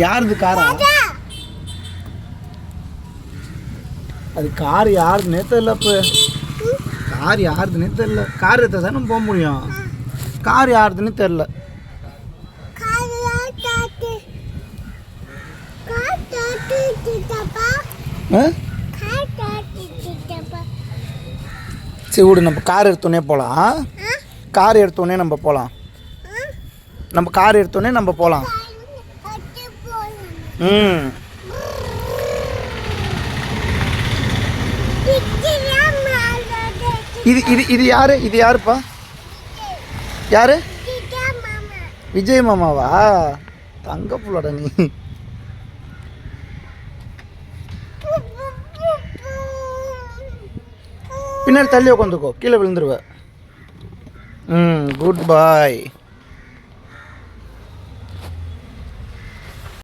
யாருது காரா? அது கார் யாருதுன்னே தெரியல. இப்போ கார் யாருதுன்னே தெரியல. கார் எடுத்தா தான் நம்ம போக முடியும். கார் யாருதுன்னு தெரில. சரி விடு, நம்ம கார் எடுத்தோடனே போகலாம். கார் எடுத்தோடனே நம்ம போகலாம். நம்ம கார் எடுத்தோடனே நம்ம போகலாம். ம் இது இது இது யாரு? இது யாருப்பா? யாரு? விஜய் மாமாவா? தங்க புள்ளடா நீ. பின்னாடி தள்ளி உட்காந்துக்கோ, கீழே விழுந்துருவ. குட் பாய்.